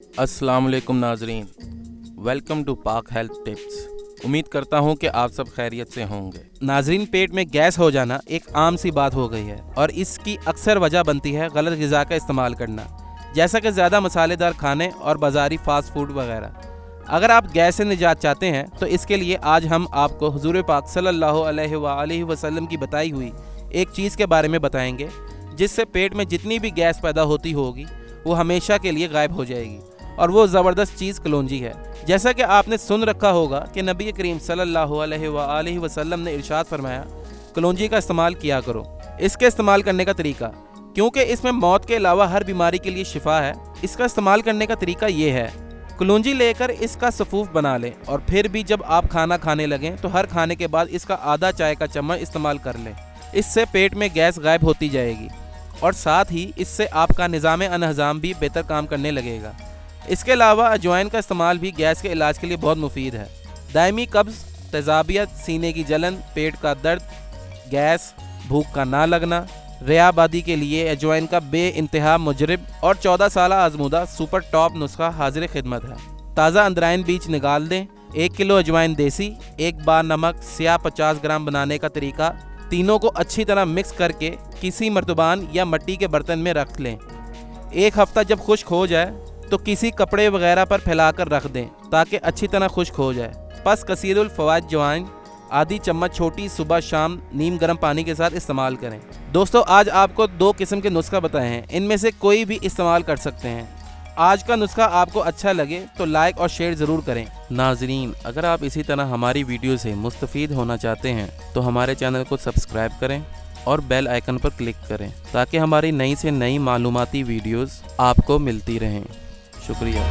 अस्सलाम वालेकुम नाजरीन, वेलकम टू पाक हेल्थ टिप्स। उम्मीद करता हूँ कि आप सब खैरियत से होंगे। नाजरीन, पेट में गैस हो जाना एक आम सी बात हो गई है और इसकी अक्सर वजह बनती है गलत ग़िज़ा का इस्तेमाल करना, जैसा कि ज़्यादा मसालेदार खाने और बाज़ारी फ़ास्ट फूड वगैरह। अगर आप गैस से निजात चाहते हैं तो इसके लिए आज हम आपको हुज़ूर पाक सल्लल्लाहु अलैहि वसल्लम की बताई हुई एक चीज़ के बारे में बताएंगे, जिससे पेट में जितनी भी गैस पैदा होती होगी वो हमेशा के लिए गायब हो जाएगी। और वो ज़बरदस्त चीज़ कलौंजी है। जैसा कि आपने सुन रखा होगा कि नबी करीम सल्लल्लाहु अलैहि वसल्लम ने इरशाद फरमाया, कलौंजी का इस्तेमाल किया करो। इसके इस्तेमाल करने का तरीका, क्योंकि इसमें मौत के अलावा हर बीमारी के लिए शिफा है, इसका इस्तेमाल करने का तरीका ये है, कलौंजी लेकर इसका सफ़ूफ बना लें और फिर भी जब आप खाना खाने लगें तो हर खाने के बाद इसका आधा चाय का चम्मच इस्तेमाल कर लें। इससे पेट में गैस गायब होती जाएगी और साथ ही इससे आपका निज़ाम अनहज़ाम भी बेहतर काम करने लगेगा। इसके अलावा अजवाइन का इस्तेमाल भी गैस के इलाज के लिए बहुत मुफीद है। दायमी कब्ज़, तेज़ाबियत, सीने की जलन, पेट का दर्द, गैस, भूख का ना लगना, रियाबादी के लिए अजवाइन का बे इंतहा मुजरब और 14 साल आजमूदा सुपर टॉप नुस्खा हाजिर खिदमत है। ताज़ा अंदराइन बीज निकाल दें। 1 किलो अजवाइन देसी, 1 बार नमक, स्याह 50 ग्राम। बनाने का तरीका, तीनों को अच्छी तरह मिक्स करके किसी मर्तबान या मिट्टी के बर्तन में रख लें। 1 हफ्ता जब खुश्क हो जाए तो किसी कपड़े वगैरह पर फैलाकर रख दें ताकि अच्छी तरह खुश्क हो जाए। बस कसीरुल फवाद अजवाइन आधी चम्मच छोटी सुबह शाम नीम गर्म पानी के साथ इस्तेमाल करें। दोस्तों, आज आपको 2 किस्म के नुस्खा बताए हैं, इनमें से कोई भी इस्तेमाल कर सकते हैं। आज का नुस्खा आपको अच्छा लगे तो लाइक और शेयर ज़रूर करें। नाजरीन, अगर आप इसी तरह हमारी वीडियो से मुस्तफ़ीद होना चाहते हैं तो हमारे चैनल को सब्सक्राइब करें और बेल आइकन पर क्लिक करें ताकि हमारी नई से नई मालूमाती वीडियोस आपको मिलती रहें। शुक्रिया।